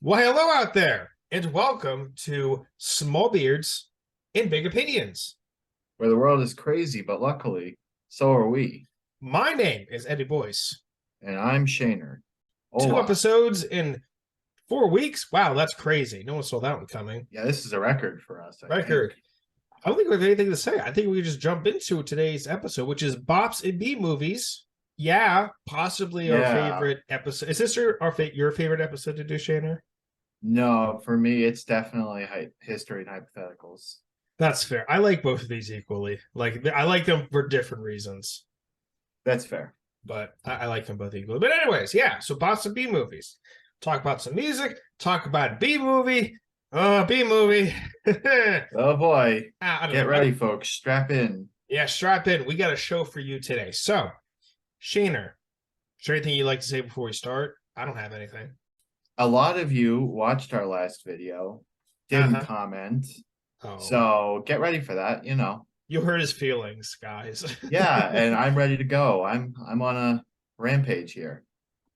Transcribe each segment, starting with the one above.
Well, hello out there, and welcome to Small Beards and Big Opinions. Where the world is crazy, but luckily, so are we. My name is Eddie Boyce. And I'm Shaner. Two Hola. episodes in 4 weeks? Wow, that's crazy. No one saw that one coming. Yeah, this is a record for us, I Record. think. I don't think we have anything to say. I think we just jump into today's episode, which is Bops and B-movies. Yeah, possibly our Yeah. favorite episode. Is this your favorite episode to do, Shaner? No, for me, it's definitely history and hypotheticals. That's fair. I like both of these equally. Like I like them for different reasons. That's fair. But I like them both equally. But anyways, yeah. So Bops and B-movies. Talk about some music. Talk about B-movie. B-movie. Oh boy. Get know. ready, folks. Strap in. Yeah, strap in. We got a show for you today. So, Shaner, is there anything you'd like to say before we start? I don't have anything. A lot of you watched our last video, didn't comment. Oh. So get ready for that, You hurt his feelings, guys. Yeah, and I'm ready to go. I'm on a rampage here.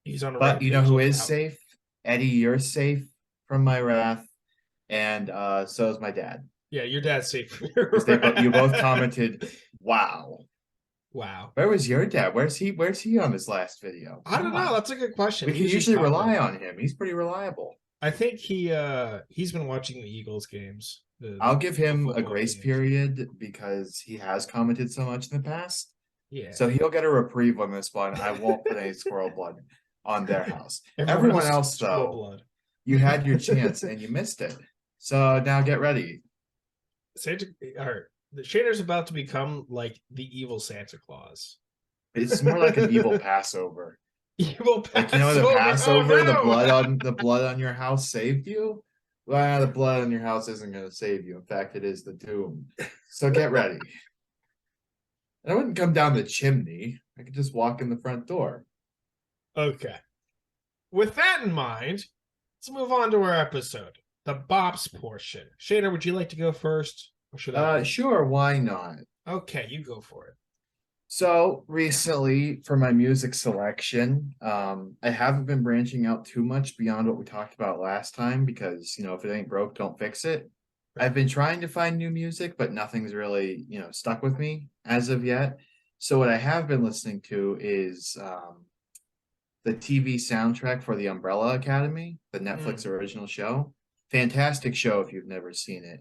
He's on a But rampage. you know who is safe? Eddie, you're safe from my wrath. And so is my dad. Yeah, your dad's safe. You both commented, wow. Wow. Where was your dad? Where's he on this last video? I don't know. That's a good question. We can usually rely on him. He's pretty reliable. I think he's been watching the Eagles games. I'll give him a grace period because he has commented so much in the past. Yeah. So he'll get a reprieve on this one. I won't put any squirrel blood on their house. Everyone else though, blood. You had your chance and you missed it. So now get ready. The Shader's about to become like the evil Santa Claus. It's more like an evil Passover. Evil Passover. Like, the Passover, the blood on your house saved you. Well, the blood on your house isn't going to save you. In fact, it is the doom. So get ready. And I wouldn't come down the chimney. I could just walk in the front door. Okay. With that in mind, let's move on to our episode, the Bops portion. Shader, would you like to go first? Or should I? Sure, why not? Okay, you go for it. So recently, for my music selection, I haven't been branching out too much beyond what we talked about last time because, if it ain't broke, don't fix it. Right. I've been trying to find new music, but nothing's really, stuck with me as of yet. So what I have been listening to is the TV soundtrack for The Umbrella Academy, the Netflix original show. Fantastic show if you've never seen it.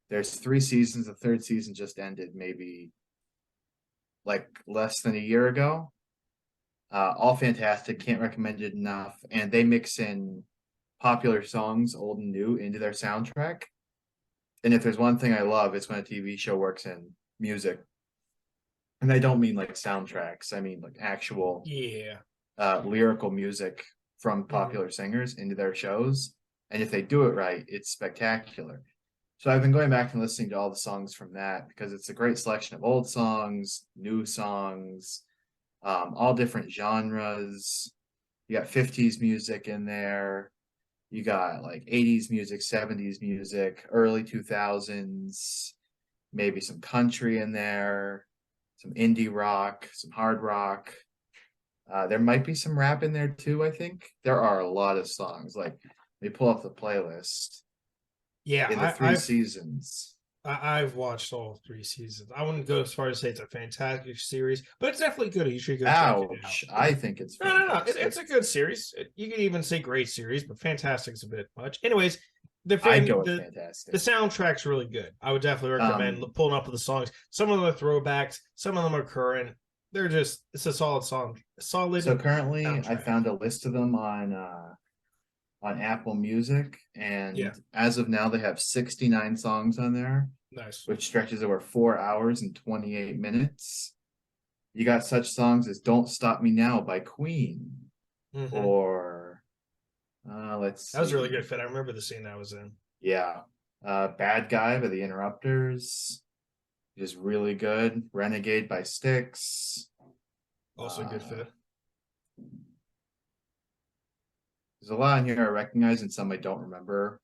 There's 3 seasons. The 3rd season just ended maybe like less than a year ago. All fantastic. Can't recommend it enough. And they mix in popular songs, old and new, into their soundtrack. And if there's one thing I love, it's when a TV show works in music. And I don't mean like soundtracks. I mean like actual lyrical music from popular singers into their shows. And if they do it right, it's spectacular. So I've been going back and listening to all the songs from that because it's a great selection of old songs, new songs, all different genres. You got 50s music in there. You got like 80s music, 70s music, early 2000s, maybe some country in there, some indie rock, some hard rock. There might be some rap in there too, I think. There are a lot of songs. Like, let me pull up the playlist. Yeah, in the 3 seasons. I've watched all 3 seasons. I wouldn't go as far as say it's a fantastic series, but it's definitely good. You should go check it out. I think it's fantastic. No. It's a good series. You could even say great series, but fantastic's a bit much. Anyways, the soundtrack's really good. I would definitely recommend pulling up with the songs. Some of them are throwbacks, some of them are current. It's a solid song. So currently, soundtrack. I found a list of them on Apple Music, and as of now they have 69 songs on there. Nice. Which stretches over 4 hours and 28 minutes. You got such songs as Don't Stop Me Now by Queen. Or let's see. That was a really good fit. I remember the scene that was in. Yeah. Bad Guy by the Interrupters. Just really good. Renegade by Styx. Also a good fit. There's a lot in here I recognize and some I don't remember.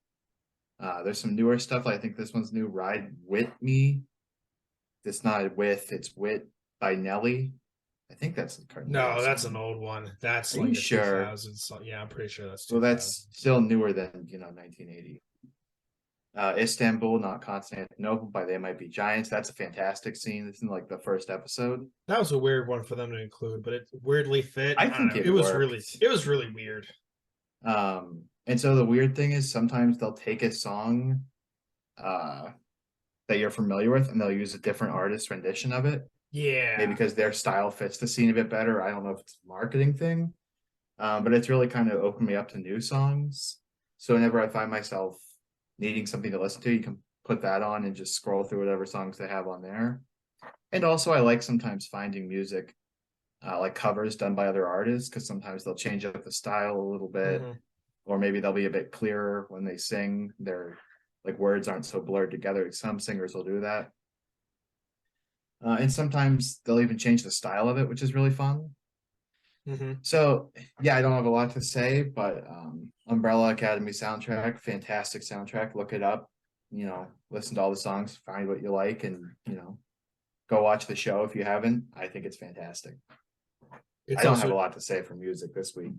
There's some newer stuff. I think this one's new. Ride With Me. It's not with, it's Wit by Nelly. I think that's no, that's an old one. That's Are like you a sure? 2000s song. Yeah, I'm pretty sure that's 2000. Well, that's still newer than 1980. Istanbul, not Constantinople, by They Might Be Giants. That's a fantastic scene. It's in like the first episode. That was a weird one for them to include, but it weirdly fit. I think it was really weird. And so the weird thing is sometimes they'll take a song that you're familiar with and they'll use a different artist rendition of it. Yeah. Maybe because their style fits the scene a bit better. I don't know if it's a marketing thing. But it's really kind of opened me up to new songs. So whenever I find myself needing something to listen to, you can put that on and just scroll through whatever songs they have on there. And also I like sometimes finding music like covers done by other artists, because sometimes they'll change up the style a little bit, or maybe they'll be a bit clearer when they sing. Their like words aren't so blurred together. Some singers will do that. And sometimes they'll even change the style of it, which is really fun. So yeah, I don't have a lot to say, but Umbrella Academy soundtrack, fantastic soundtrack. Look it up, listen to all the songs, find what you like, and go watch the show if you haven't. I think it's fantastic. I don't have a lot to say for music this week.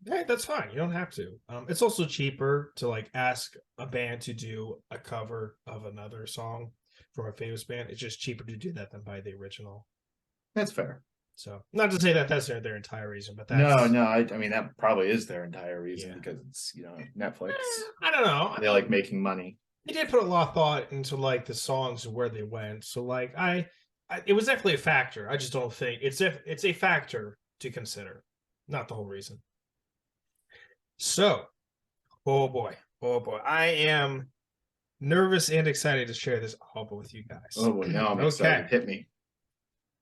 Yeah, that's fine. You don't have to. It's also cheaper to like ask a band to do a cover of another song from a famous band. It's just cheaper to do that than buy the original. That's fair. So not to say that that's their entire reason, but that's no. I mean that probably is their entire reason, because it's Netflix. I don't know. They like making money. They did put a lot of thought into like the songs and where they went. So like it was definitely a factor. I just don't think it's a factor to consider, not the whole reason. So, oh boy, I am nervous and excited to share this album with you guys. Oh boy, now I'm excited. Hit me.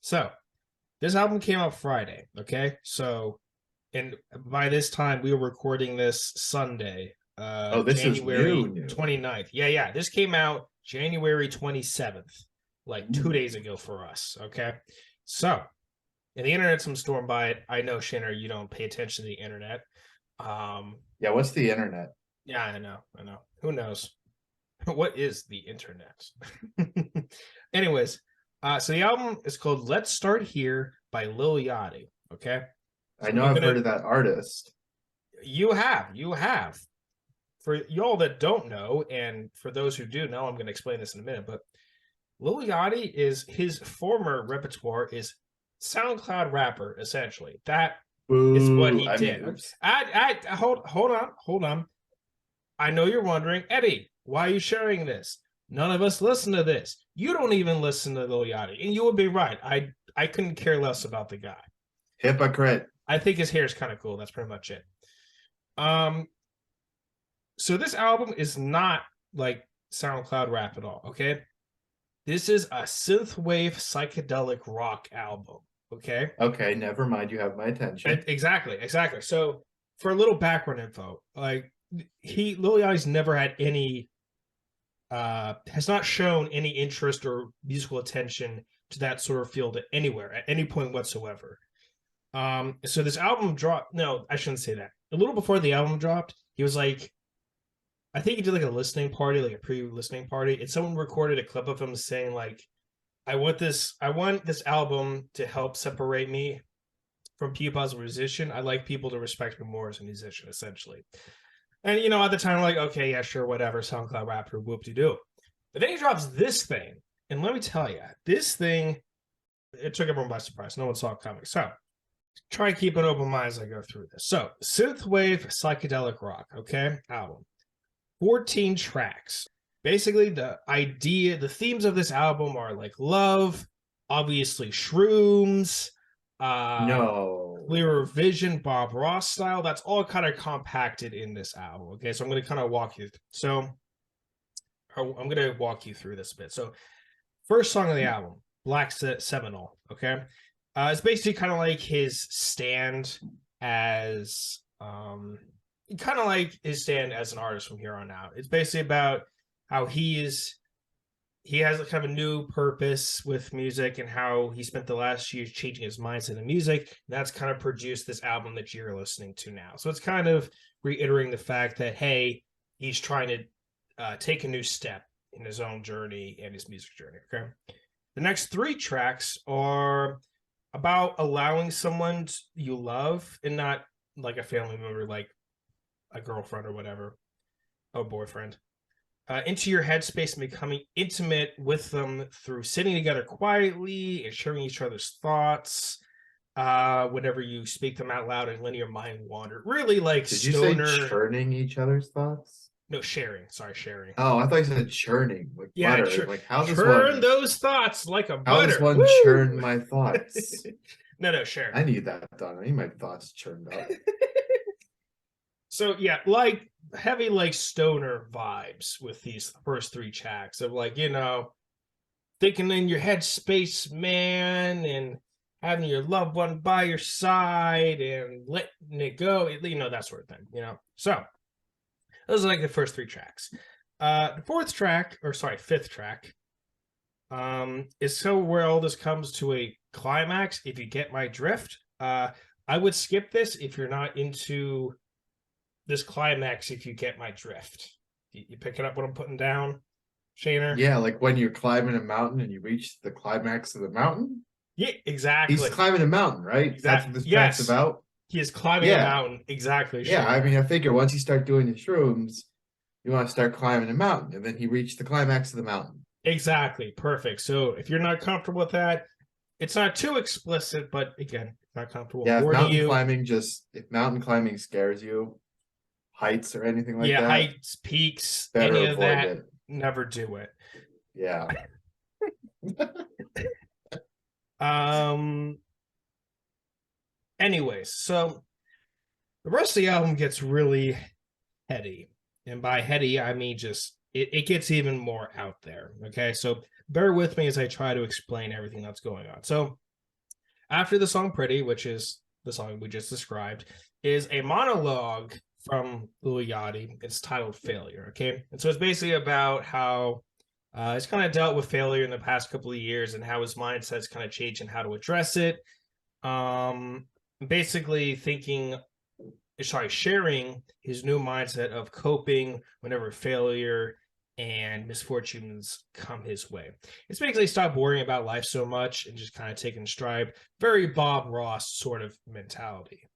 So, this album came out Friday, okay? So, and by this time, we were recording this Sunday, this January is new. 29th. Yeah. This came out January 27th, like 2 days ago for us, okay? So, and the internet's some storm by it. I know, Shanner, you don't pay attention to the internet. Yeah, what's the internet? Yeah, I know. Who knows? What is the internet? Anyways, so the album is called Let's Start Here by Lil Yachty. Okay. So I know I've heard of that artist. You have. For y'all that don't know, and for those who do know, I'm going to explain this in a minute, but Lil Yachty is his former repertoire is SoundCloud rapper, essentially. That is what he did. Hold on. I know you're wondering, Eddie, why are you sharing this? None of us listen to this. You don't even listen to Lil Yachty, and you would be right. I couldn't care less about the guy. Hypocrite. I think his hair is kind of cool. That's pretty much it. So this album is not like SoundCloud rap at all. Okay, this is a synthwave psychedelic rock album. Okay. Okay, never mind. You have my attention. Exactly. So for a little background info, like Lil Yachty's never had any, has not shown any interest or musical attention to that sort of field anywhere at any point whatsoever. So this album dropped. No, I shouldn't say that. A little before the album dropped, he was like, I think he did like a listening party, like a pre-listening party, and someone recorded a clip of him saying like, I want this album to help separate me from people as a musician. I like people to respect me more as a musician, essentially. And, at the time, like, okay, yeah, sure, whatever, SoundCloud rapper, whoop-de-doo. But then he drops this thing. And let me tell you, this thing, it took everyone by surprise. No one saw it coming. So, try to keep an open mind as I go through this. So, synthwave psychedelic rock, okay, album. 14 tracks. Basically, the themes of this album are like love, obviously shrooms, clearer vision, Bob Ross style. That's all kind of compacted in this album. Okay, so I'm going to kind of walk you. I'm going to walk you through this a bit. So, first song of the album, Black Seminole. Okay, it's basically kind of like his stand as an artist from here on out. It's basically about how he has a kind of a new purpose with music, and how he spent the last years changing his mindset in music. And that's kind of produced this album that you're listening to now. So it's kind of reiterating the fact that, hey, he's trying to take a new step in his own journey and his music journey. Okay. The next 3 tracks are about allowing someone you love, and not like a family member, like a girlfriend or whatever, a boyfriend, into your headspace and becoming intimate with them through sitting together quietly and sharing each other's thoughts. Whenever you speak them out loud and letting your mind wander, really like Did stoner. you say churning each other's thoughts? No, sharing. Sorry, sharing. Oh, I thought you said churning, like Yeah, butter. Like how does churn one those thoughts like a how does butter. one Woo! churn my thoughts? No, sharing. I need that done. I need my thoughts churned up. So yeah, like heavy like stoner vibes with these first three tracks of like, thinking in your head space, man, and having your loved one by your side and letting it go, that sort of thing, So those are like the first three tracks. The fifth track, is so where all this comes to a climax. If you get my drift, I would skip this if you're not into this climax. If you get my drift, you picking up what I'm putting down, Shaner? Yeah, like when you're climbing a mountain and you reach the climax of the mountain. Yeah, exactly. He's climbing a mountain, right? Exactly. That's what this track's about. He is climbing a mountain. Exactly. Yeah, I mean, I figure once you start doing the shrooms, you want to start climbing a mountain, and then he reached the climax of the mountain. Exactly. Perfect. So if you're not comfortable with that, it's not too explicit, but again, not comfortable. Yeah, if mountain climbing scares you, heights or anything like that. Yeah, heights, peaks, better any of that, it. Never do it. Yeah. Anyways, so the rest of the album gets really heady. And by heady, I mean just it gets even more out there. Okay, so bear with me as I try to explain everything that's going on. So after the song Pretty, which is the song we just described, is a monologue from Lil Yachty. It's titled Failure. Okay, and so it's basically about how he's kind of dealt with failure in the past couple of years and how his mindset's kind of changed and how to address it. Basically sharing his new mindset of coping whenever failure and misfortunes come his way. It's basically stop worrying about life so much and just kind of taking stride. Very Bob Ross sort of mentality.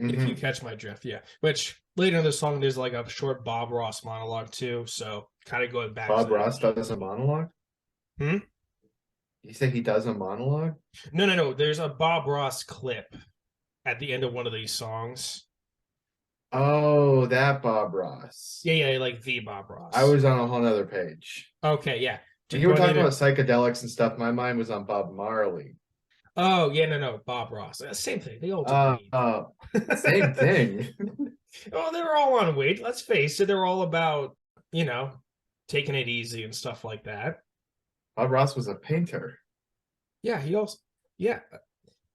Mm-hmm. If you catch my drift, yeah. Which later in the song, there's like a short Bob Ross monologue too. So kind of going back. Bob Ross does a monologue? Hmm? You say he does a monologue? No. There's a Bob Ross clip at the end of one of these songs. Oh, that Bob Ross. Yeah, like the Bob Ross. I was on a whole other page. Okay, yeah. When you were talking about psychedelics and stuff, my mind was on Bob Marley. Oh, yeah, no, Bob Ross. Same thing. They all do same thing. Oh, they're all on weed. Let's face it. They're all about, taking it easy and stuff like that. Bob Ross was a painter. Yeah, yeah.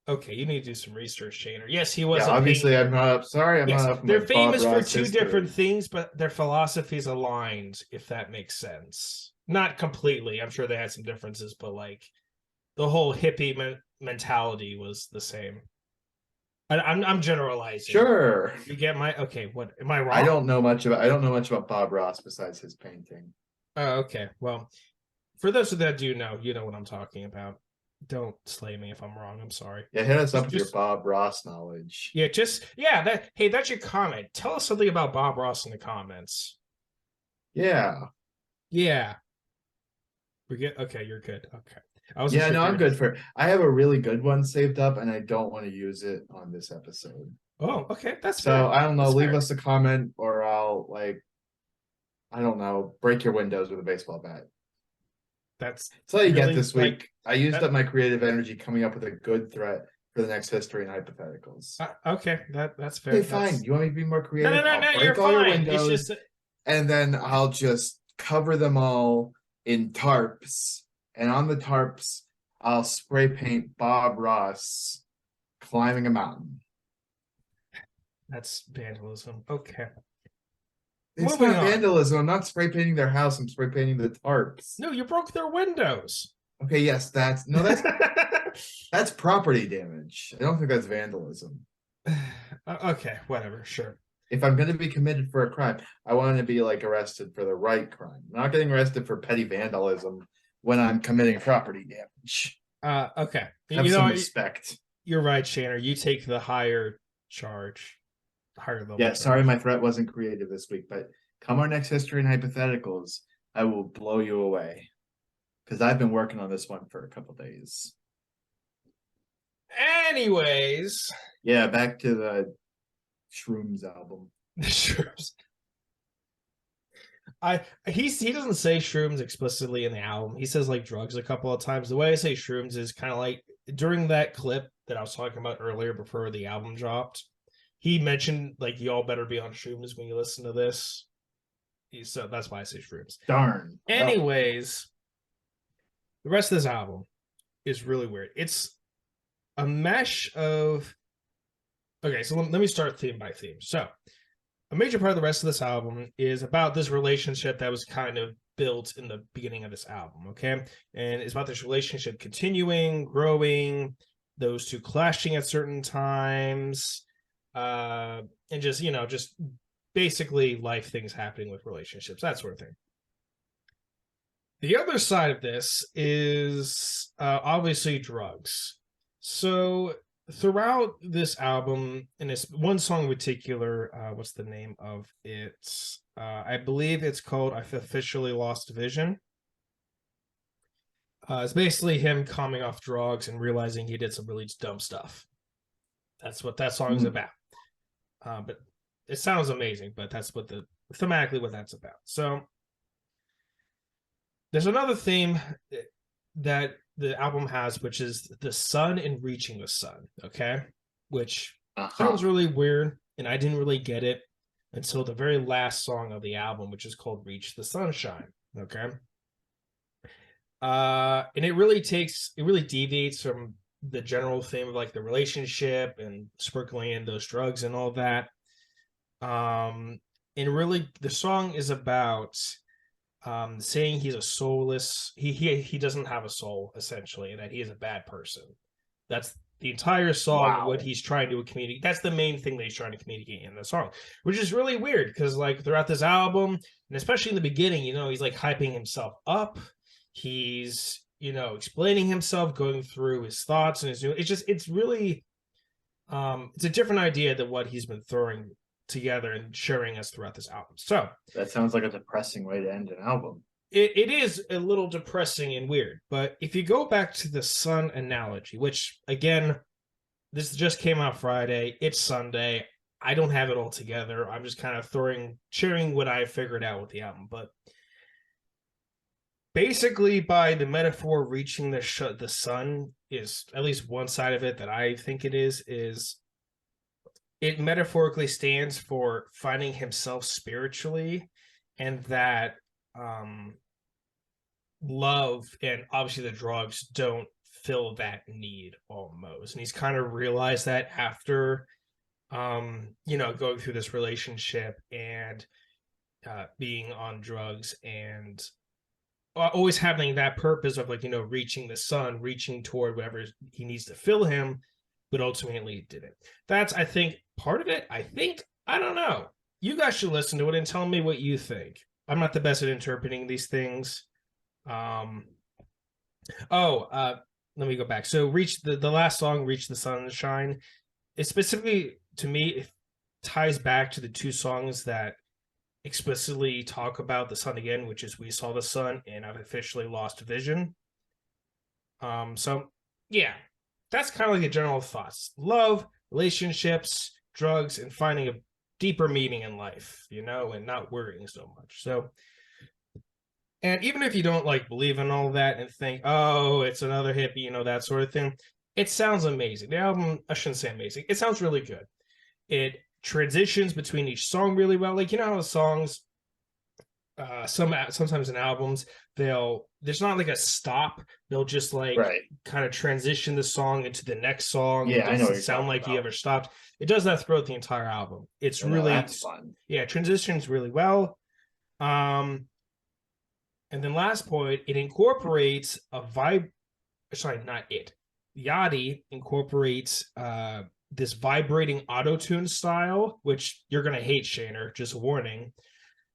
Okay, you need to do some research, Shaner. Yes, he was. Yeah, obviously, I'm not up. Sorry, I'm not up. They're famous for two different things, but their philosophies aligned, if that makes sense. Not completely. I'm sure they had some differences, but like the whole hippie mentality was the same. I'm generalizing. Sure. You get my what am I wrong? I don't know much about Bob Ross besides his painting. Oh, okay. Well, for those that do know, you know what I'm talking about. Don't slay me if I'm wrong. I'm sorry. Yeah, hit us up with your Bob Ross knowledge. Yeah, that's your comment. Tell us something about Bob Ross in the comments. Yeah. Okay, you're good. Okay. I'm good for it. I have a really good one saved up and I don't want to use it on this episode. Oh, okay. That's so fair. I don't know. That's leave fair. Us a comment or I'll I don't know, break your windows with a baseball bat. That's all you get this week. I used up my creative energy coming up with a good threat for the next history and hypotheticals. Okay, that's fair. Okay, fine. You want me to be more creative? No, you're fine. Your windows, it's just and then I'll just cover them all in tarps. And on the tarps, I'll spray paint Bob Ross climbing a mountain. That's vandalism. Okay. It's not vandalism. I'm not spray painting their house. I'm spray painting the tarps. No, you broke their windows. Okay, yes, that's that's property damage. I don't think that's vandalism. Okay, whatever, sure. If I'm going to be committed for a crime, I want to be arrested for the right crime. I'm not getting arrested for petty vandalism when I'm committing property damage. Okay. Have some respect. You're right, Shanner. You take the higher charge, higher level. Yeah, sorry my threat wasn't creative this week, but come our next history and hypotheticals, I will blow you away. Because I've been working on this one for a couple days. Anyways. Yeah, back to the Shrooms album. The Shrooms. He doesn't say shrooms explicitly in the album. He says like drugs a couple of times. The way I say shrooms is kind of like during that clip that I was talking about earlier before the album dropped. He mentioned like y'all better be on shrooms when you listen to this. So that's why I say shrooms. Darn. Anyways, the rest of this album is really weird. It's a mesh of. Okay, so let me start theme by theme. So a major part of the rest of this album is about this relationship that was kind of built in the beginning of this album, okay? And it's about this relationship continuing, growing, those two clashing at certain times, and just, just basically life things happening with relationships, that sort of thing. The other side of this is obviously drugs. So throughout this album, and it's one song in particular, what's the name of it? I believe it's called I've Officially Lost Vision. It's basically him coming off drugs and realizing he did some really dumb stuff. That's what that song is about. But it sounds amazing, but that's what thematically what that's about. So there's another theme that the album has, which is the sun and reaching the sun, okay? Which sounds really weird, and I didn't really get it until the very last song of the album, which is called Reach the Sunshine, okay? And it really deviates from the general theme of like the relationship and sprinkling in those drugs and all that. And really the song is about saying he's a soulless, he doesn't have a soul essentially, and that he is a bad person. That's the entire song. What he's trying to communicate. That's the main thing that he's trying to communicate in the song, which is really weird because like throughout this album, and especially in the beginning, he's like hyping himself up. He's explaining himself, going through his thoughts and his new. It's really, it's a different idea than what he's been throwing together and sharing us throughout this album. So that sounds like a depressing way to end an album. It is a little depressing and weird, but if you go back to the sun analogy, which again, this just came out Friday, it's Sunday, I don't have it all together. I'm just kind of sharing what I figured out with the album, but basically by the metaphor reaching the sun is at least one side of it that I think it is it metaphorically stands for finding himself spiritually, and that love and obviously the drugs don't fill that need almost. And he's kind of realized that after, going through this relationship and being on drugs and always having that purpose of like, reaching the sun, reaching toward whatever he needs to fill him, but ultimately it didn't. That's, I think, part of it. I don't know. You guys should listen to it and tell me what you think. I'm not the best at interpreting these things. Let me go back. So the last song, Reach the Sunshine, it specifically, to me, it ties back to the two songs that explicitly talk about the sun again, which is We Saw the Sun and I've Officially Lost Vision. So yeah, that's kind of like the general thoughts. Love, relationships, drugs, and finding a deeper meaning in life, and not worrying so much. So, and even if you don't like believe in all that and think, oh, it's another hippie, that sort of thing, it sounds amazing. The album, I shouldn't say amazing, it sounds really good. It transitions between each song really well. Like, how the songs, sometimes in albums, there's not like a stop. They'll just like kind of transition the song into the next song. Yeah, I know. It doesn't sound like he ever stopped. It does that throughout the entire album. It's really that's fun. Yeah, transitions really well. And then last point, it incorporates Yachty incorporates this vibrating auto-tune style, which you're gonna hate, Shaner, just warning.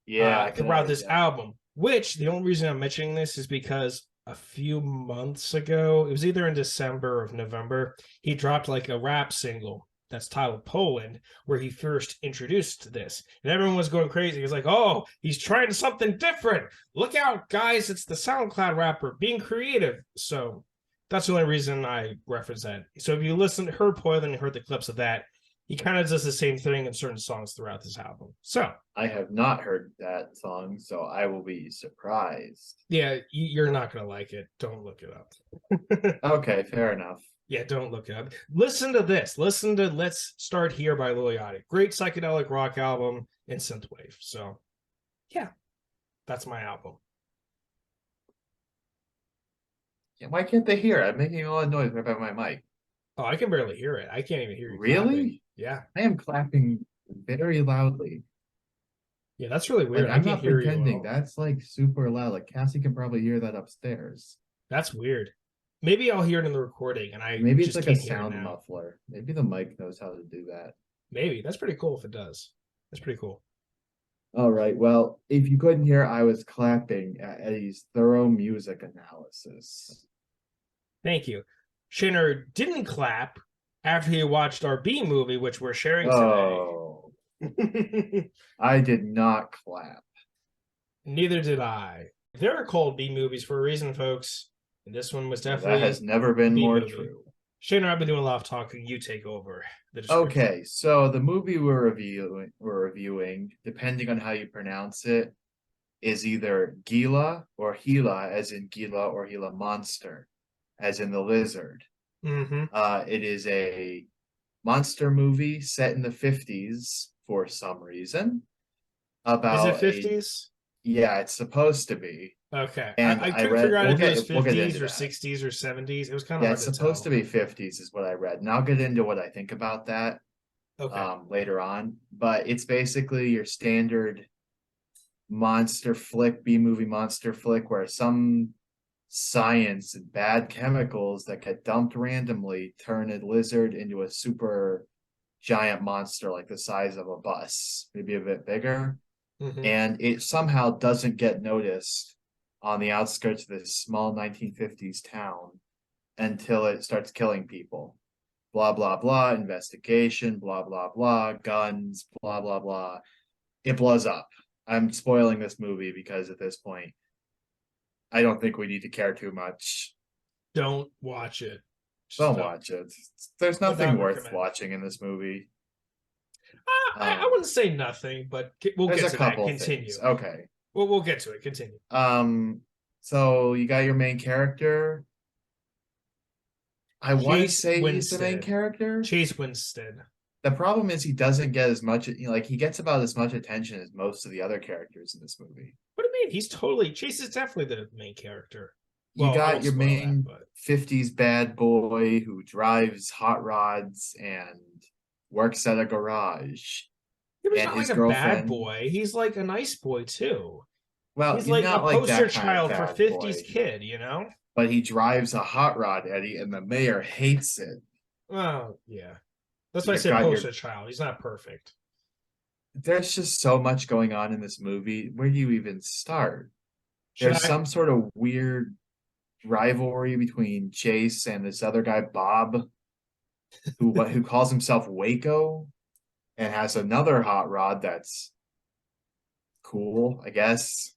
Yeah, throughout this album, which the only reason I'm mentioning this is because a few months ago. It was either in December or November. He dropped like a rap single that's titled Poland, where he first introduced this. And everyone was going crazy. He's like, oh, he's trying something different. Look out, guys. It's the SoundCloud rapper being creative. So that's the only reason I reference that. So if you listen to heard Poland and heard the clips of that, he kind of does the same thing in certain songs throughout this album. So I have not heard that song, so I will be surprised. yeah, you're not going to like it. Don't look it up. Okay, fair enough. Yeah, don't look it up. Listen to this. Listen to Let's Start Here by Lil Yachty. Great psychedelic rock album and synthwave. So yeah, that's my album. Yeah, why can't they hear? I'm making a lot of noise right by my mic. Oh, I can barely hear it. I can't even hear you. Really? Clapping. Yeah. I am clapping very loudly. Yeah, that's really weird. Like, I'm not pretending. That's like super loud. Like Cassie can probably hear that upstairs. That's weird. Maybe I'll hear it in the recording, and maybe it's like a sound muffler. Maybe the mic knows how to do that. Maybe that's pretty cool if it does. That's pretty cool. All right. Well, if you couldn't hear, I was clapping at Eddie's thorough music analysis. Thank you. Shinner didn't clap after he watched our B movie, which we're sharing today. Oh, I did not clap. Neither did I. They're called B movies for a reason, folks. And this one was definitely that has never been more true. Shannon, I've been doing a lot of talking. You take over. Okay, so the movie we're reviewing, depending on how you pronounce it, is either Gila or Gila, as in Gila or Gila monster, as in the lizard. Mm-hmm. It is a monster movie set in the 50s for some reason. Is it 50s? Yeah, it's supposed to be. Okay. And I couldn't figure out if it was 50s or 60s or 70s. It was kind of hard to tell. It's supposed to be 50s is what I read. And I'll get into what I think about that later on. But it's basically your standard monster flick, B-movie monster flick, where some science and bad chemicals that get dumped randomly turn a lizard into a super giant monster like the size of a bus, maybe a bit bigger. Mm-hmm. And it somehow doesn't get noticed on the outskirts of this small 1950s town until it starts killing people. Blah, blah, blah, investigation, blah, blah, blah, guns, blah, blah, blah. It blows up. I'm spoiling this movie because at this point, I don't think we need to care too much. Don't watch it. Don't watch it. There's nothing worth watching in this movie. I wouldn't say nothing, but we'll get to that. Continue. Things. Okay. We'll get to it. Continue. So you got your main character. I want to say he's the main character. Chase Winstead. The problem is he doesn't get as much, he gets about as much attention as most of the other characters in this movie. What do you mean? Chase is definitely the main character. You got your main 50s bad boy who drives hot rods and works at a garage. He's not like a bad boy. He's like a nice boy too. Well, he's like a poster child for 50s kid, But he drives a hot rod, Eddie, and the mayor hates it. Oh, yeah. That's why I said poster child. He's not perfect. There's just so much going on in this movie. Where do you even start? There's some sort of weird rivalry between Chase and this other guy, Bob, who calls himself Waco and has another hot rod that's cool, I guess.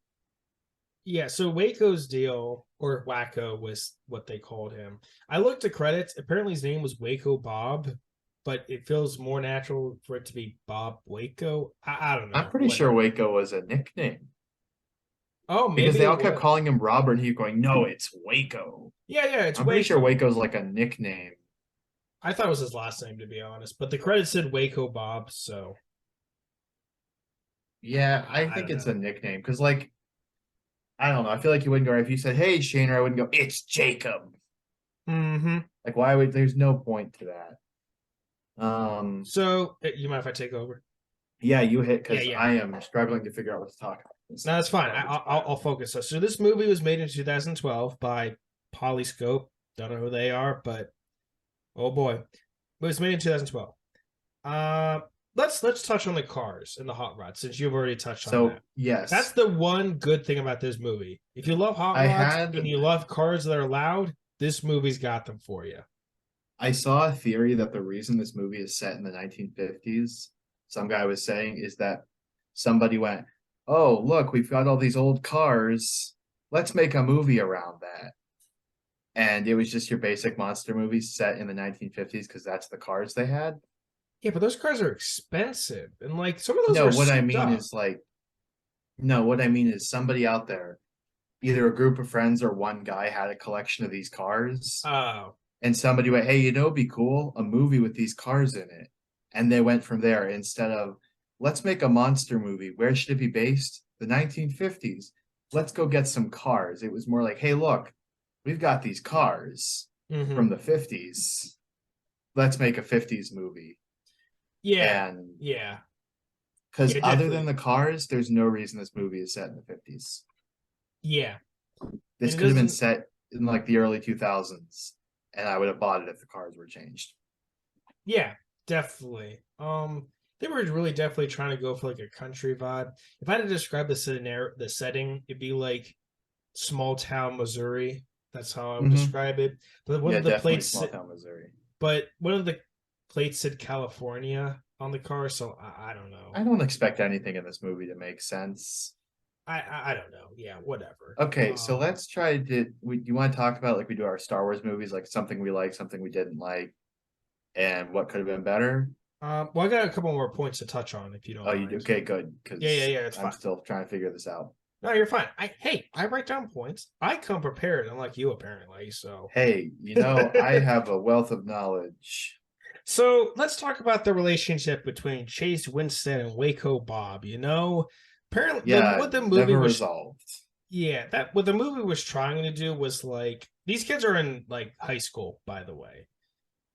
Yeah, so Waco's deal, or Wacko was what they called him. I looked at credits. Apparently his name was Waco Bob, but it feels more natural for it to be Bob Waco. I don't know. I'm pretty sure Waco was a nickname. Oh, maybe. Because they all kept calling him Robert, and he going, no, it's Waco. Yeah, it's Waco. I'm pretty sure Waco's like a nickname. I thought it was his last name, to be honest. But the credits said Waco Bob, so. Yeah, I think it's a nickname. Because, I don't know. I feel like you wouldn't go, if you said, hey, Shaner, I wouldn't go, it's Jacob. Mm-hmm. Why would, there's no point to that. So, you mind if I take over? Yeah, you hit, because I am struggling to figure out what to talk about. No, that's fine. I'll focus. So this movie was made in 2012 by Polyscope. Don't know who they are, but oh boy. It was made in 2012. let's touch on the cars and the hot rods since you've already touched on So that. That's yes, the one good thing about this movie. If you love hot I rods had and you love cars that are loud, this movie's got them for you. I saw a theory that the reason this movie is set in the 1950s, some guy was saying, is that somebody went, "Oh, look, we've got all these old cars. Let's make a movie around that." And it was just your basic monster movie set in the 1950s because that's the cars they had. Yeah, but those cars are expensive, and like some of those No, are what I souped mean up. is like, no, what I mean is somebody out there, either a group of friends or one guy had a collection of these cars, Oh, and somebody went, "Hey, it'd be cool, a movie with these cars in it." And they went from there instead of, "Let's make a monster movie. Where should it be based? The 1950s. Let's go get some cars." It was more like, "Hey, look, we've got these cars mm-hmm. from the 50s. Let's make a 50s movie." Yeah, And yeah, because yeah, other than definitely. the cars, there's no reason this movie is set in the 50s. Yeah, and This it could have been doesn't. set in like the early 2000s, and I would have bought it if the cars were changed. Yeah, definitely. They were really definitely trying to go for like a country vibe. If I had to describe the setting, it'd be like small town Missouri. That's how I would Mm-hmm. describe it. But one Yeah, of the definitely plates, small town Missouri. but one of the plates said California on the car, so I don't know. I don't expect anything in this movie to make sense. I don't know. Yeah, whatever. Okay, so let's try to. You want to talk about like we do our Star Wars movies, like something we like, something we didn't like, and what could have been better? Well, I got a couple more points to touch on if you don't Oh, you do? mind. Okay, good, Yeah, because yeah, it's I'm fine. still trying to figure this out. No, you're fine. I write down points. I come prepared, unlike you apparently. So, Hey, I have a wealth of knowledge. so let's talk about the relationship between Chase Winstead and Waco Bob. Apparently, Yeah, what the movie never was, resolved. yeah, that what the movie was trying to do was like these kids are in like high school, by the way,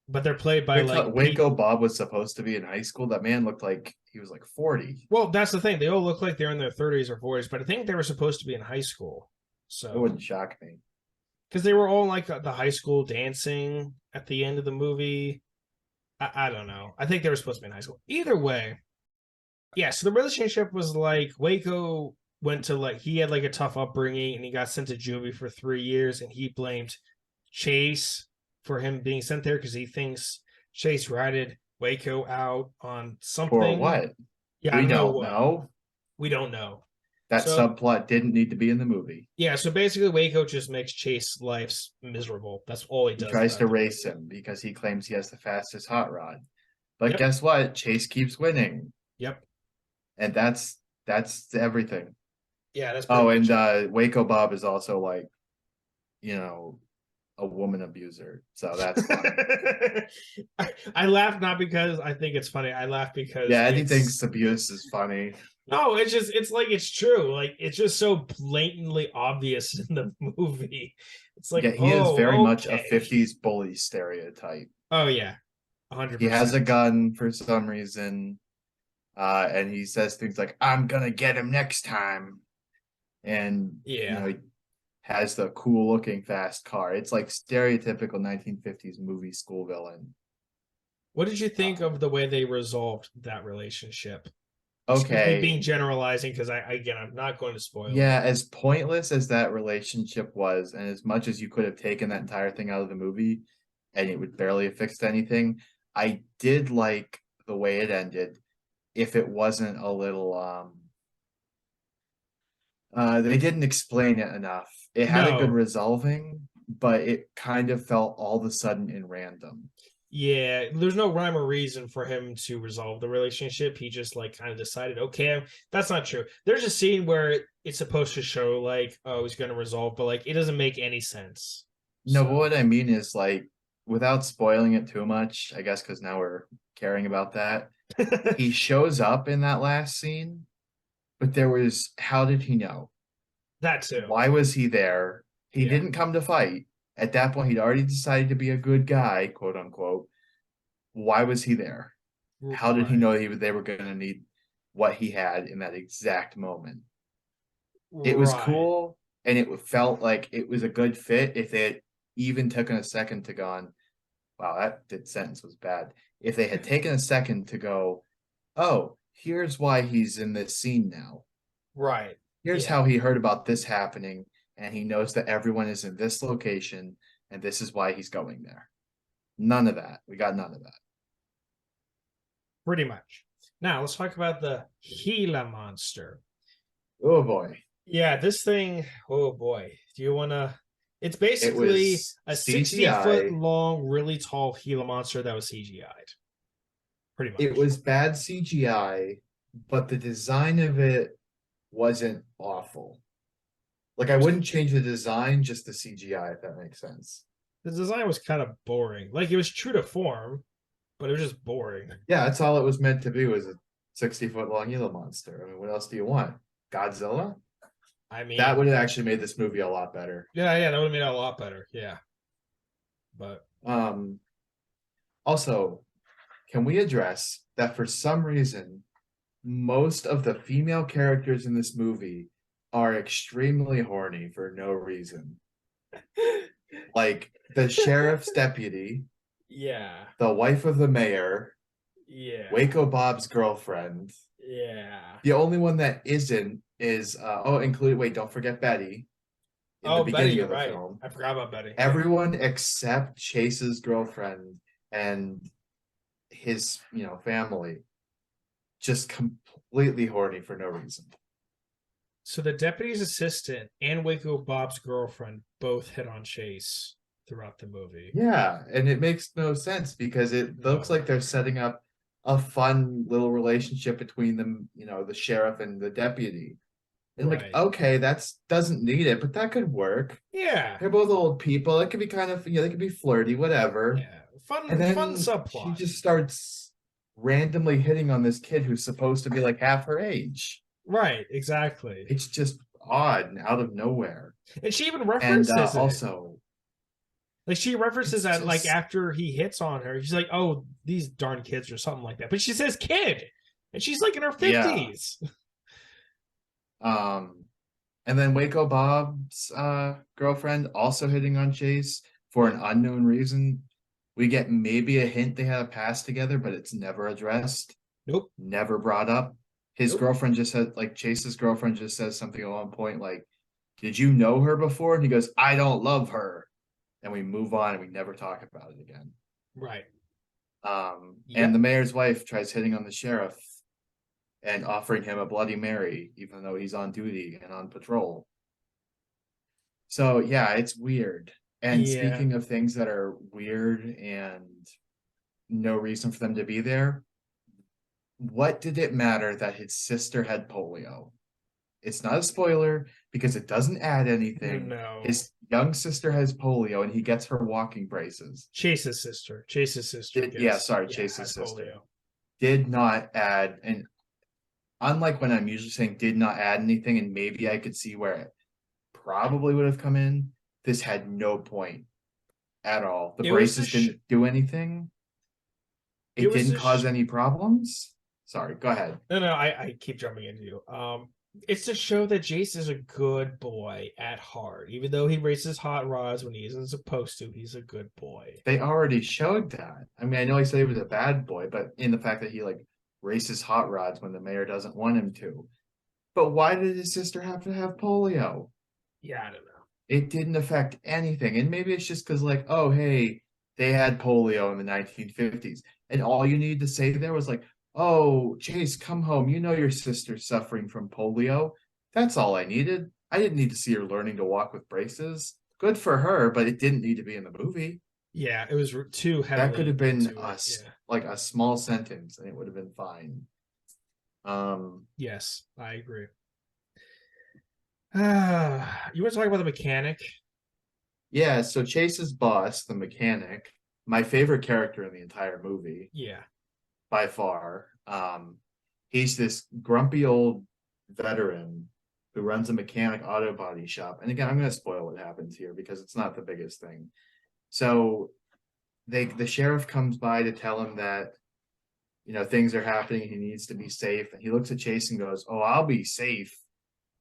but they're played by like Pete. Waco Bob was supposed to be in high school. That man looked like he was like 40. Well, that's the thing. They all look like they're in their 30s or 40s, but I think they were supposed to be in high school. It So wouldn't shock me. because they were all like the high school dancing at the end of the movie. I don't know. I think they were supposed to be in high school. Either way, yeah. So the relationship was like Waco went to like he had like a tough upbringing and he got sent to juvie for 3 years and he blamed Chase for him being sent there because he thinks Chase ratted Waco out on For something. what? Yeah, I We don't know don't what. know. We don't know. That So subplot didn't need to be in the movie. yeah, so basically Waco just makes Chase life's miserable. That's all he He does tries to throughout the race movie. him because he claims he has the fastest hot rod. But Yep. guess what? Chase keeps winning. Yep. And that's everything. Yeah, that's pretty Oh, and much it. Waco Bob is also like, you know, a woman abuser. So that's fun. I laugh not because I think it's funny. I laugh because Yeah, Eddie it's thinks abuse is funny. no, it's like it's true. Like it's just so blatantly obvious in the movie. It's Yeah, like, he is very oh, much a okay. 50s bully stereotype. Oh yeah, He has a 100%. gun for some reason, and he says things like, "I'm gonna get him next time." And Yeah. he has the cool looking fast car. It's like stereotypical 1950s movie school villain. What did you think Uh, of the way they resolved that relationship? Excuse me okay. being generalizing because I'm not going to spoil it. Yeah, as pointless as that relationship was, and as much as you could have taken that entire thing out of the movie and it would barely have fixed anything, I did like the way it ended if it wasn't a little they didn't explain it enough. It had a good No. resolving, but it kind of felt all of a sudden in random. Yeah, there's no rhyme or reason for him to resolve the relationship. He just like kind of decided, okay, that's not true. There's a scene where it's supposed to show like, oh, he's going to resolve, but like it doesn't make any sense. No, but So, what I mean is like without spoiling it too much, I guess because now we're caring about that. He shows up in that last scene, but there was how did he know? that too. Why was he there? He Yeah. didn't come to fight. At that point, he'd already decided to be a good guy, quote unquote. Why was he there? How did he Right. know they were going to need what he had in that exact moment? It was Right. cool, and it felt like it was a good fit if they had even taken a second to go on. Wow, that sentence was bad. If they had taken a second to go, oh, here's why he's in this scene now. Right. Here's how he heard about this happening, and he knows that everyone is in this location, and this is why he's going there. None of that. We got none of that. Pretty much. Now let's talk about the Gila monster. Oh boy. Yeah, this thing. Oh boy. Do you want to? It's basically a 60-foot long, really tall Gila monster that was CGI'd. Pretty much. It was bad CGI, but the design of it wasn't awful. Like, I wouldn't change the design, just the CGI, if that makes sense. The design was kind of boring. Like, it was true to form, but it was just boring. Yeah, that's all it was meant to be, was a 60-foot long Gila monster. I mean, what else do you want? Godzilla? I mean, that would have actually made this movie a lot better. Yeah, that would have made it a lot better. Yeah. But also, can we address that for some reason most of the female characters in this movie are extremely horny for no reason? Like the sheriff's deputy, yeah, the wife of the mayor, yeah, Waco Bob's girlfriend. Yeah. The only one that isn't is don't forget Betty. In the beginning of the film. I forgot about Betty. Everyone except Chase's girlfriend and his, family, just completely horny for no reason. So the deputy's assistant and Waco Bob's girlfriend both hit on Chase throughout the movie. Yeah, and it makes no sense because it looks like they're setting up a fun little relationship between them, the sheriff and the deputy. And okay, doesn't need it, but that could work. Yeah. They're both old people. It could be kind of, they could be flirty, whatever. Yeah. Fun subplot. She just starts randomly hitting on this kid who's supposed to be like half her age. Right, exactly. It's just odd and out of nowhere. And she even references it. Also, like, she references that just, like, after he hits on her, she's like, "Oh, these darn kids," or something like that. But she says "kid," and she's like in her 50s. Yeah. And then Waco Bob's girlfriend also hitting on Chase for an unknown reason. We get maybe a hint they had a past together, but it's never addressed. Nope. Never brought up. His girlfriend just said, like, Chase's girlfriend just says something at one point like, "Did you know her before?" And he goes, "I don't love her." And we move on and we never talk about it again. Right. And the mayor's wife tries hitting on the sheriff and offering him a Bloody Mary, even though he's on duty and on patrol. So, yeah, it's weird. And speaking of things that are weird and no reason for them to be there, what did it matter that his sister had polio? It's not a spoiler because it doesn't add anything. No. His young sister has polio and he gets her walking braces. Chase's sister. Chase's sister polio. Did not add, and unlike when I'm usually saying did not add anything, and maybe I could see where it probably would have come in, this had no point at all. The braces didn't do anything. It didn't cause any problems. Sorry, go ahead. No, I keep jumping into you. It's to show that Jace is a good boy at heart. Even though he races hot rods when he isn't supposed to, he's a good boy. They already showed that. I mean, I know he said he was a bad boy, but in the fact that he, like, races hot rods when the mayor doesn't want him to. But why did his sister have to have polio? Yeah, I don't know. It didn't affect anything. And maybe it's just because, like, oh, hey, they had polio in the 1950s. And all you needed to say there was like, "Oh, Chase, come home. You know your sister's suffering from polio." That's all I needed. I didn't need to see her learning to walk with braces. Good for her, but it didn't need to be in the movie. Yeah, it was too heavily. That could have been like a small sentence, and it would have been fine. Yes, I agree. You want to talk about the mechanic? Yeah, so Chase's boss, the mechanic, my favorite character in the entire movie. Yeah. By far. He's this grumpy old veteran who runs a mechanic auto body shop. And again, I'm going to spoil what happens here because it's not the biggest thing. So the sheriff comes by to tell him that, things are happening. He needs to be safe. And he looks at Chase and goes, "Oh, I'll be safe."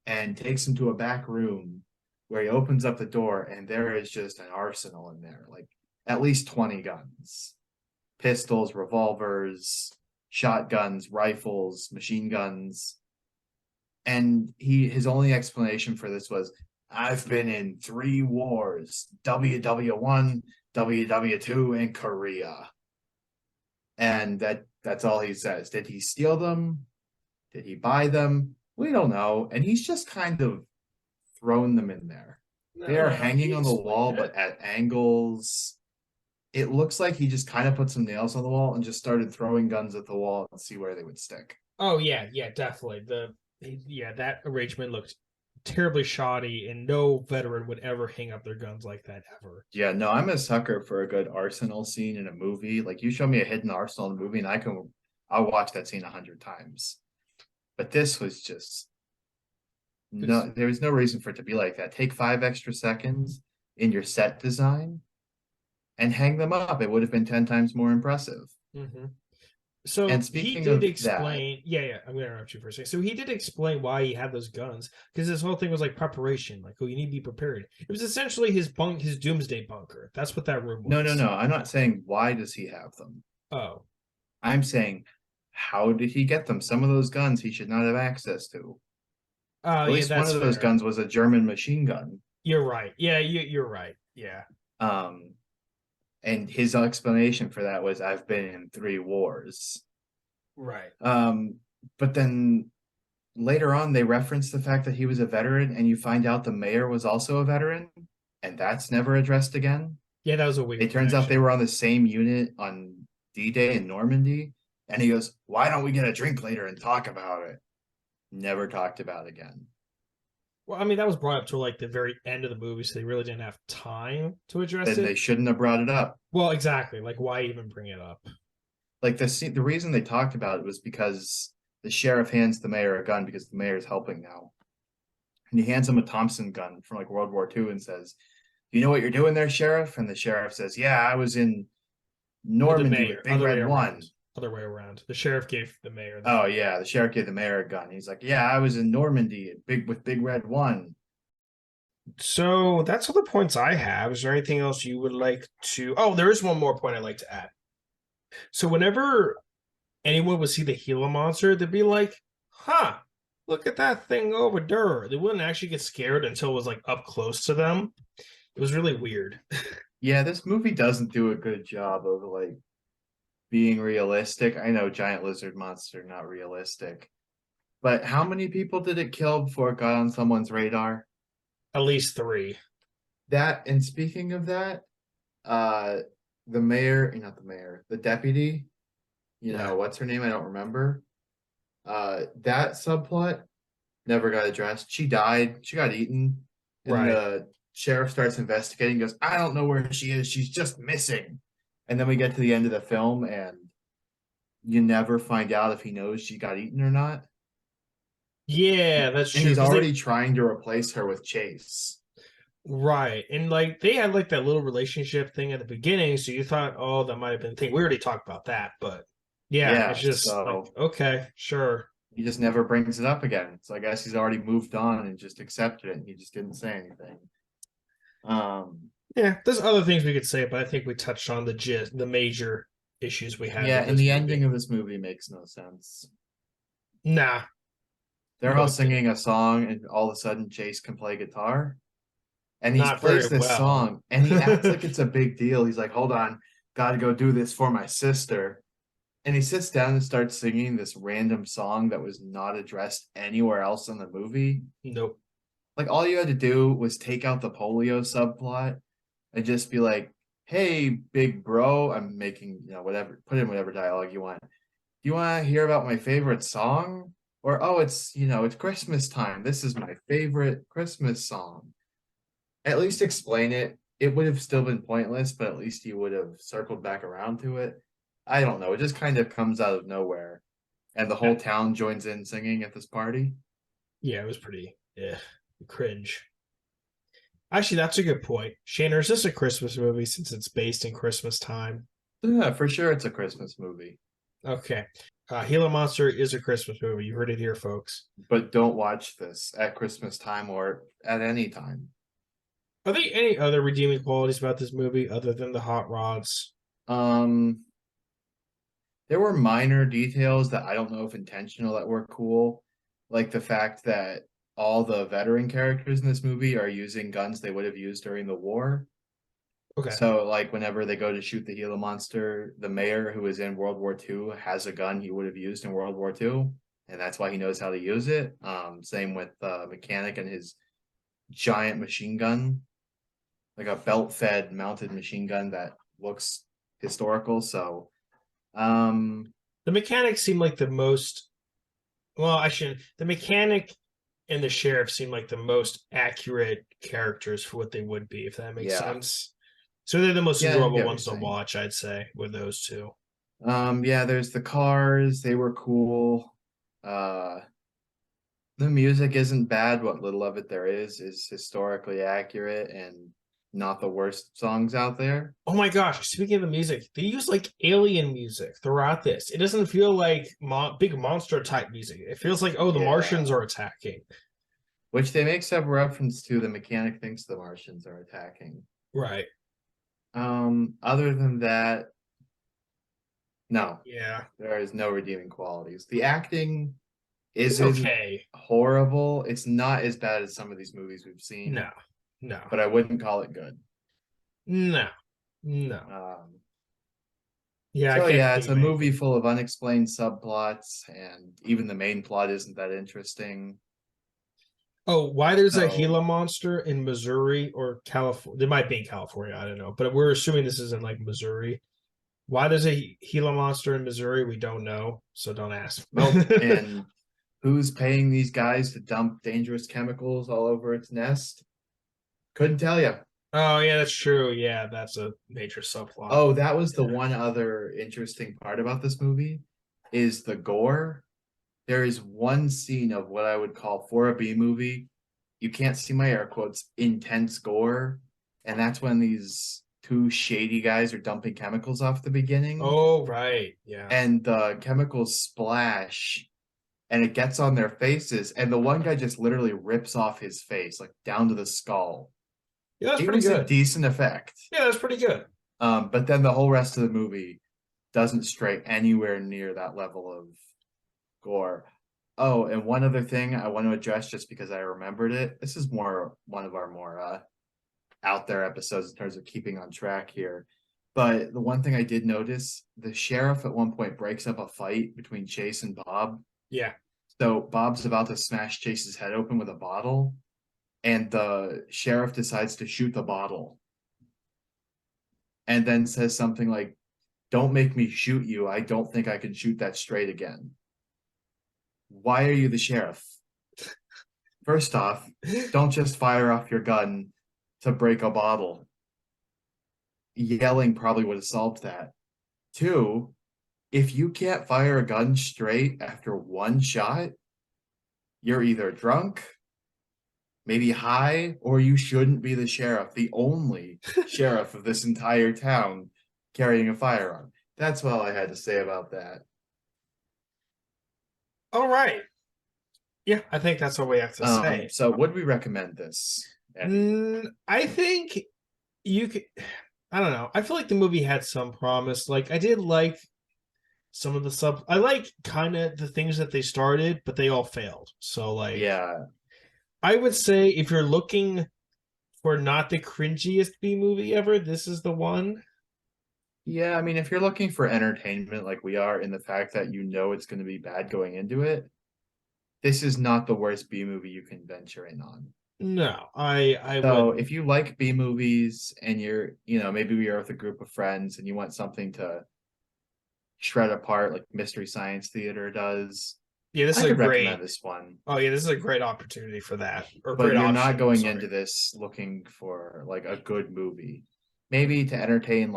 And takes him to a back room where he opens up the door and there is just an arsenal in there, like at least 20 guns. Pistols, revolvers, shotguns, rifles, machine guns. And his only explanation for this was, I've been in 3 wars, WW1, WW2, and Korea. And that's all he says. Did he steal them? Did he buy them? We don't know. And he's just kind of thrown them in there. They are hanging on the wall, but at angles. It looks like he just kind of put some nails on the wall and just started throwing guns at the wall and see where they would stick. Oh yeah, definitely. That arrangement looked terribly shoddy, and no veteran would ever hang up their guns like that ever. Yeah, no, I'm a sucker for a good arsenal scene in a movie. Like, you show me a hidden arsenal in a movie, and I'll watch that scene 100 times. But this was just there was no reason for it to be like that. Take 5 extra seconds in your set design and hang them up. It would have been 10 times more impressive. Mm-hmm. So and speaking he did of explain, I'm gonna interrupt you for a second. So he did explain why he had those guns, because this whole thing was like preparation, like, oh, you need to be prepared. It was essentially his doomsday bunker. That's what that room was. No. I'm not saying why does he have them. Oh, I'm saying, how did he get them? Some of those guns he should not have access to. At least one of those guns was a German machine gun. You're right. Yeah, you're right. Yeah. And his explanation for that was, I've been in 3 wars. Right. But then later on, they reference the fact that he was a veteran, and you find out the mayor was also a veteran, and that's never addressed again. Yeah, that was a weird. It turns out they were on the same unit on D-Day in Normandy, and he goes, why don't we get a drink later and talk about it? Never talked about again. Well, I mean, that was brought up to like the very end of the movie, so they really didn't have time to address it. Then they shouldn't have brought it up. Well, exactly. Like, why even bring it up? Like, the reason they talked about it was because the sheriff hands the mayor a gun because the mayor is helping now. And he hands him a Thompson gun from like World War II and says, you know what you're doing there, sheriff? And the sheriff says, yeah, I was in Normandy with Big Red 1. Other way around. The sheriff gave the mayor. The sheriff gave the mayor a gun. He's like, yeah, I was in Normandy with Big Red 1. So that's all the points I have. Is there anything else you would like to? Oh, there is one more point I'd like to add. So whenever anyone would see the Gila monster, they'd be like, huh, look at that thing over there. They wouldn't actually get scared until it was like up close to them. It was really weird. Yeah, this movie doesn't do a good job of like being realistic. I know giant lizard monster, not realistic. But how many people did it kill before it got on someone's radar? At least 3. And speaking of that, the deputy, what's her name? I don't remember. That subplot never got addressed. She died. She got eaten. And right. The sheriff starts investigating, goes, I don't know where she is. She's just missing. And then we get to the end of the film, and you never find out if he knows she got eaten or not. Yeah, that's true. And he's already trying to replace her with Chase. Right. And like they had like that little relationship thing at the beginning, so you thought, oh, that might have been a thing. We already talked about that, but yeah it's just like, okay, sure. He just never brings it up again. So I guess he's already moved on and just accepted it, and he just didn't say anything. Yeah, there's other things we could say, but I think we touched on the major issues we had. Yeah, and the ending of this movie makes no sense. Nah. They're all singing a song, and all of a sudden Chase can play guitar. And he plays this song, and he acts like it's a big deal. He's like, hold on, gotta go do this for my sister. And he sits down and starts singing this random song that was not addressed anywhere else in the movie. Nope. Like, all you had to do was take out the polio subplot and just be like, hey, big bro, I'm making, whatever, put in whatever dialogue you want. Do you want to hear about my favorite song? Or, oh, it's Christmas time. This is my favorite Christmas song. At least explain it. It would have still been pointless, but at least you would have circled back around to it. I don't know. It just kind of comes out of nowhere. And the whole town joins in singing at this party. Yeah, it was pretty cringe. Actually, that's a good point. Shannon, is this a Christmas movie since it's based in Christmas time? Yeah, for sure it's a Christmas movie. Okay. Gila Monster is a Christmas movie. You heard it here, folks. But don't watch this at Christmas time or at any time. Are there any other redeeming qualities about this movie other than the hot rods? There were minor details that I don't know if intentional that were cool, like the fact that all the veteran characters in this movie are using guns they would have used during the war. Okay. So, like, whenever they go to shoot the Gila monster, the mayor who was in World War II has a gun he would have used in World War II, and that's why he knows how to use it. Same with Mechanic and his giant machine gun, like a belt-fed mounted machine gun that looks historical. So, The mechanics seem like the most. Well, I should. The mechanic and the sheriff seem like the most accurate characters for what they would be, if that makes sense. So they're the most enjoyable ones to watch, I'd say, with those two. Yeah, there's the cars, they were cool. The music isn't bad. What little of it there is historically accurate and not the worst songs out there. Oh my gosh, speaking of the music, they use like alien music throughout this. It doesn't feel like big monster type music. It feels like, oh, the Martians are attacking. Which they make some reference to. The mechanic thinks the Martians are attacking. Right. Other than that, no. Yeah. There is no redeeming qualities. The acting is okay. Horrible. It's not as bad as some of these movies we've seen. No. But I wouldn't call it good. No. Yeah. So yeah, it's a movie full of unexplained subplots, and even the main plot isn't that interesting. Oh, why there's a Gila monster in Missouri or California? There might be in California, I don't know, but we're assuming this is in like Missouri. Why there's a Gila monster in Missouri, we don't know, so don't ask. Nope. And who's paying these guys to dump dangerous chemicals all over its nest? Couldn't tell you. Oh, yeah, that's true. Yeah, that's a major subplot. Oh, that was the one other interesting part about this movie is the gore. There is one scene of what I would call, for a B movie, you can't see my air quotes, intense gore. And that's when these two shady guys are dumping chemicals off the beginning. Oh, right. Yeah. And the chemicals splash and it gets on their faces. And the one guy just literally rips off his face, like down to the skull. Yeah, that's pretty good. A decent effect. Yeah, that's pretty good. But then the whole rest of the movie doesn't stray anywhere near that level of gore. Oh, and one other thing I want to address just because I remembered it. This is one of our more out there episodes in terms of keeping on track here. But the one thing I did notice, the sheriff at one point breaks up a fight between Chase and Bob. Yeah. So Bob's about to smash Chase's head open with a bottle, and the sheriff decides to shoot the bottle. And then says something like, "Don't make me shoot you. I don't think I can shoot that straight again." Why are you the sheriff? First off, don't just fire off your gun to break a bottle. Yelling probably would have solved that. Two, if you can't fire a gun straight after one shot, you're either drunk, maybe high, or you shouldn't be the sheriff, the only sheriff of this entire town carrying a firearm. That's all I had to say about that. All right. Yeah, I think that's what we have to say. So would we recommend this? I think you could. I don't know. I feel like the movie had some promise. Like, I did like some of the I like kind of the things that they started, but they all failed. So, like, yeah, I would say if you're looking for not the cringiest B movie ever, this is the one. Yeah, I mean, if you're looking for entertainment like we are, in the fact that you know it's going to be bad going into it, this is not the worst B movie you can venture in on. No, I so if you like B movies and you're, maybe you're with a group of friends and you want something to shred apart like Mystery Science Theater does. Yeah, this I is a great recommend this one. Oh yeah, this is a great opportunity for that. But you're not going into this looking for like a good movie. Maybe to entertain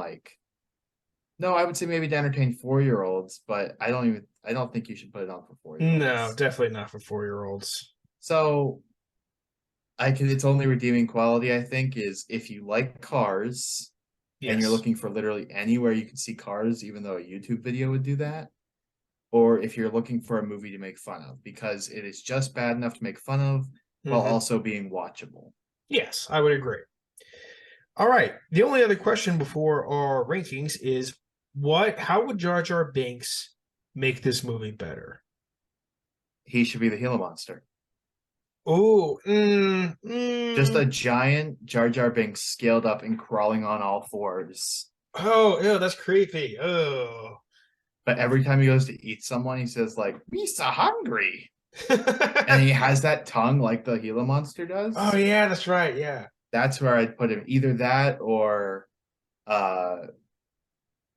no, I would say maybe to entertain 4-year-olds, but I don't think you should put it on for 4-year-olds. No, definitely not for 4-year-olds. So its only redeeming quality, I think, is if you like cars and you're looking for literally anywhere you can see cars, even though a YouTube video would do that, or if you're looking for a movie to make fun of, because it is just bad enough to make fun of while also being watchable. Yes, I would agree. All right. The only other question before our rankings is, How would Jar Jar Binks make this movie better? He should be the Gila monster. Oh, just a giant Jar Jar Binks scaled up and crawling on all fours. Oh, ew, that's creepy. Oh. But every time he goes to eat someone, he says like, "Me so hungry," and he has that tongue like the Gila monster does. Oh yeah, that's right. Yeah, that's where I'd put him. Either that or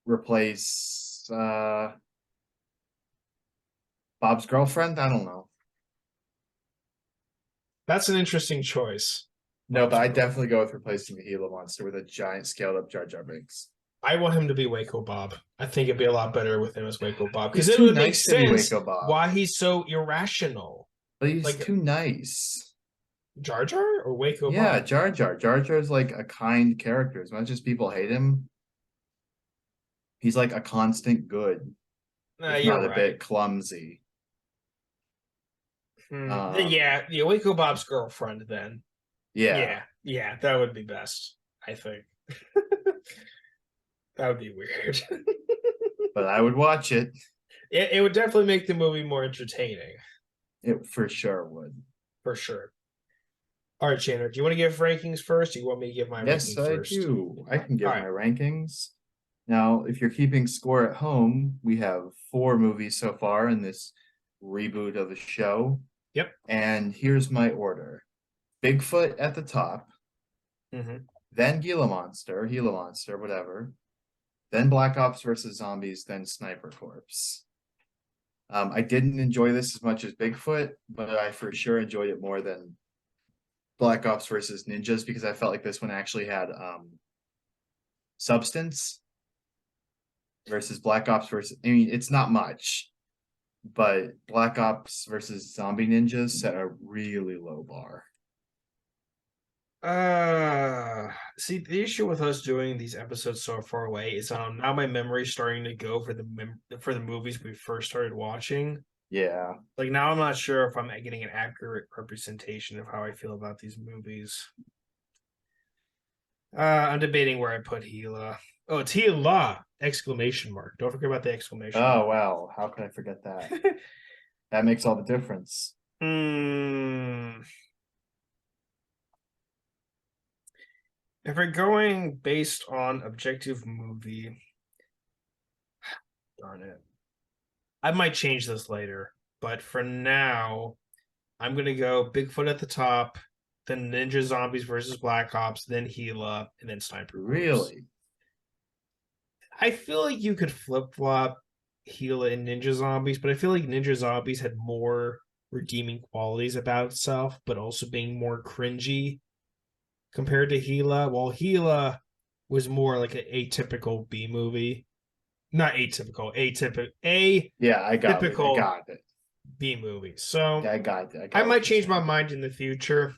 replace Bob's girlfriend. I don't know. That's an interesting choice. No, but I definitely go with replacing the Gila monster with a giant scaled up Jar Jar Binks. I want him to be Waco Bob. I think it'd be a lot better with him as Waco Bob because it would make sense why he's so irrational. But he's like, too nice. Jar Jar or Waco Bob? Yeah, Jar Jar. Jar Jar's like a kind character. As much as people hate him, he's like a constant good. You're not a bit clumsy. Yeah, Waco Bob's girlfriend then. Yeah, that would be best, I think. That would be weird. But I would watch it. It would definitely make the movie more entertaining. It for sure would. For sure. All right, Chandler, do you want to give rankings first? Or do you want me to give my rankings first? Yes, I do. I can give my rankings. Now, if you're keeping score at home, we have 4 movies so far in this reboot of the show. Yep. And here's my order. Bigfoot at the top. Mm-hmm. Then Gila Monster, whatever. Then Black Ops versus Zombies, then Sniper Corps. I didn't enjoy this as much as Bigfoot, but I for sure enjoyed it more than Black Ops versus Ninjas because I felt like this one actually had substance versus Black Ops versus, I mean, it's not much, but Black Ops versus Zombie Ninjas set a really low bar. See, the issue with us doing these episodes so far away is now my memory's starting to go for the movies we first started watching. Yeah. Like now I'm not sure if I'm getting an accurate representation of how I feel about these movies. I'm debating where I put Gila. Oh, it's Gila! Exclamation mark. Don't forget about the exclamation mark. Oh, wow. How could I forget that? That makes all the difference. If we're going based on objective movie, darn it. I might change this later, but for now, I'm going to go Bigfoot at the top, then Ninja Zombies versus Black Ops, then Gila, and then Sniper Corps. Really? I feel like you could flip-flop Gila and Ninja Zombies, but I feel like Ninja Zombies had more redeeming qualities about itself, but also being more cringy compared to Gila, while Gila was more like an atypical B movie. Not atypical, yeah, I got it. B movie. So yeah, I got it. I might change my mind in the future,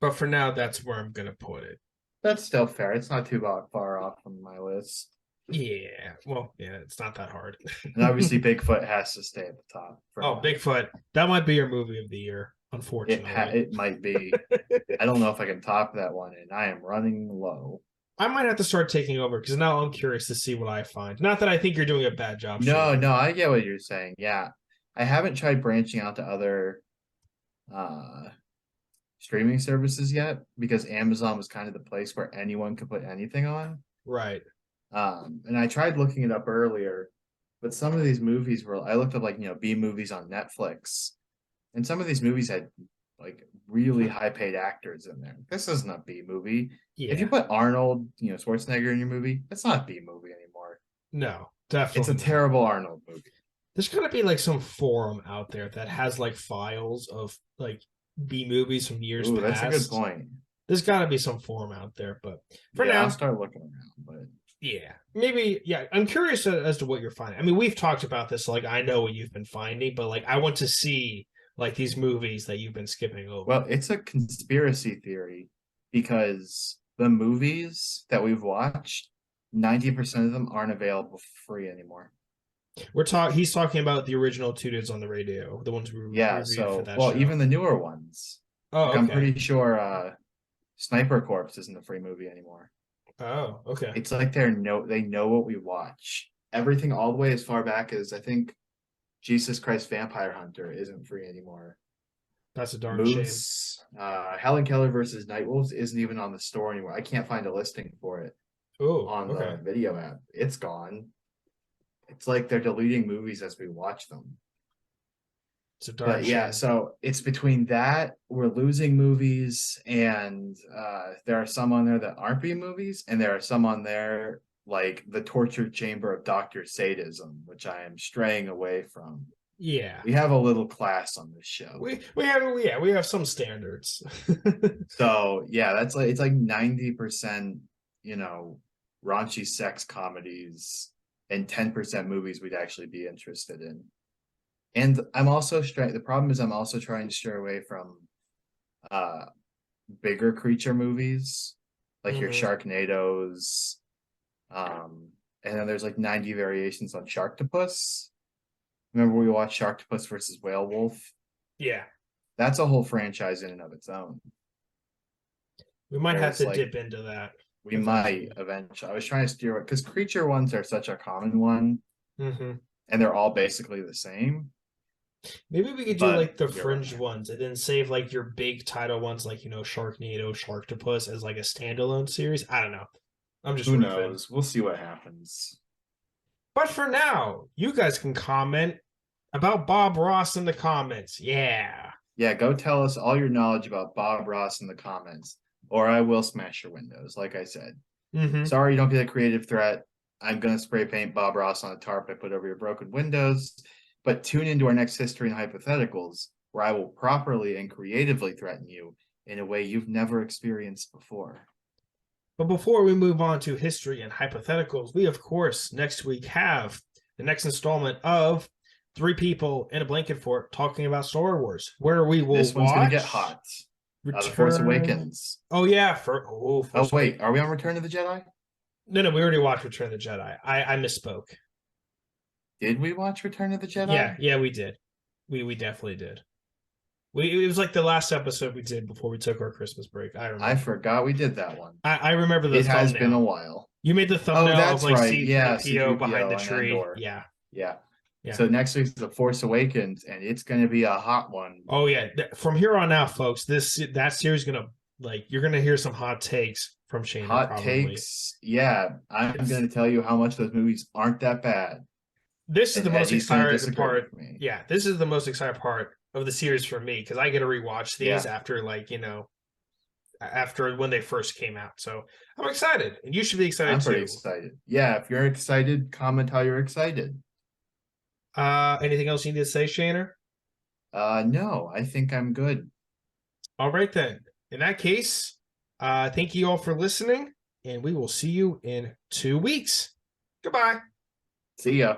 but for now, that's where I'm gonna put it. That's still fair. It's not too far off from my list. Yeah, well, yeah, it's not that hard. And obviously, Bigfoot has to stay at the top. Oh, Bigfoot! That might be your movie of the year. Unfortunately, it might be. I don't know if I can top that one, and I am running low. I might have to start taking over because now I'm curious to see what I find. Not that I think you're doing a bad job. No, I get what you're saying. Yeah, I haven't tried branching out to other streaming services yet because Amazon was kind of the place where anyone could put anything on. Right. And I tried looking it up earlier, but some of these movies I looked up like B movies on Netflix, and some of these movies had like really high paid actors in there. This isn't a B movie. Yeah. If you put Arnold, Schwarzenegger in your movie, it's not a B movie anymore. No, definitely. It's a terrible Arnold movie. There's gotta be like some forum out there that has like files of like B movies from years past. That's a good point. There's gotta be some forum out there, but for now, I'll start looking around. But yeah, maybe. Yeah, I'm curious as to what you're finding. I mean, we've talked about this. Like, I know what you've been finding, but like, I want to see like these movies that you've been skipping over. Well, it's a conspiracy theory because the movies that we've watched, 90% of them aren't available for free anymore. He's talking about the original Two Dudes on the Radio, the ones we reviewed for that show. Even the newer ones. Oh, okay. I'm pretty sure Sniper Corps isn't a free movie anymore. Oh, okay. It's like they know what we watch. Everything all the way as far back as I think Jesus Christ Vampire Hunter isn't free anymore. That's a darn shame. Moose, Helen Keller versus Nightwolves isn't even on the store anymore. I can't find a listing for it on the video app. It's gone. It's like they're deleting movies as we watch them. It's a darn shame. So it's between that, we're losing movies, and there are some on there that aren't B-movies, and there are some on there like the torture chamber of Dr. Sadism, which I am straying away from. Yeah, we have a little class on this show. We have some standards. So yeah, that's like it's like 90%, raunchy sex comedies and 10% movies we'd actually be interested in. And I'm also the problem is I'm also trying to stray away from bigger creature movies like your Sharknadoes. And then there's like 90 variations on Sharktopus. Remember we watched Sharktopus versus Whale Wolf? Yeah. That's a whole franchise in and of its own. We might have to dip into that. We might eventually. I was trying to steer it because creature ones are such a common one. And they're all basically the same. Maybe we could do like the fringe ones and then save like your big title ones like, Sharknado, Sharktopus as like a standalone series. I don't know. I'm just Who knows? We'll see what happens. But for now, you guys can comment about Bob Ross in the comments. Yeah. Yeah, go tell us all your knowledge about Bob Ross in the comments, or I will smash your windows, like I said. Sorry you don't get a creative threat. I'm going to spray paint Bob Ross on a tarp I put over your broken windows. But tune into our next History and Hypotheticals, where I will properly and creatively threaten you in a way you've never experienced before. But before we move on to History and Hypotheticals, we, of course, next week have the next installment of Three People in a Blanket Fort talking about Star Wars, where we will This one's going to get hot. The Force Awakens. Oh, yeah. Wait. Are we on Return of the Jedi? No, we already watched Return of the Jedi. I misspoke. Did we watch Return of the Jedi? Yeah, we did. We definitely did. It was like the last episode we did before we took our Christmas break. I forgot we did that one. I remember the thumbnail. It has been a while. You made the thumbnail that's of like right. C-3PO behind the tree. Andor. Yeah. So next week's The Force Awakens, and it's going to be a hot one. Oh yeah. From here on out, folks, that series is going to you're going to hear some hot takes from Shane. Hot takes. Yeah. I'm going to tell you how much those movies aren't that bad. This is the most exciting part. Yeah, this is the most exciting part of the series for me because I get to rewatch these after after when they first came out. So I'm excited, and you should be excited too. I'm pretty excited. Yeah, if you're excited, comment how you're excited. Anything else you need to say, Shaner? No, I think I'm good. All right then. In that case, thank you all for listening, and we will see you in 2 weeks. Goodbye. See ya.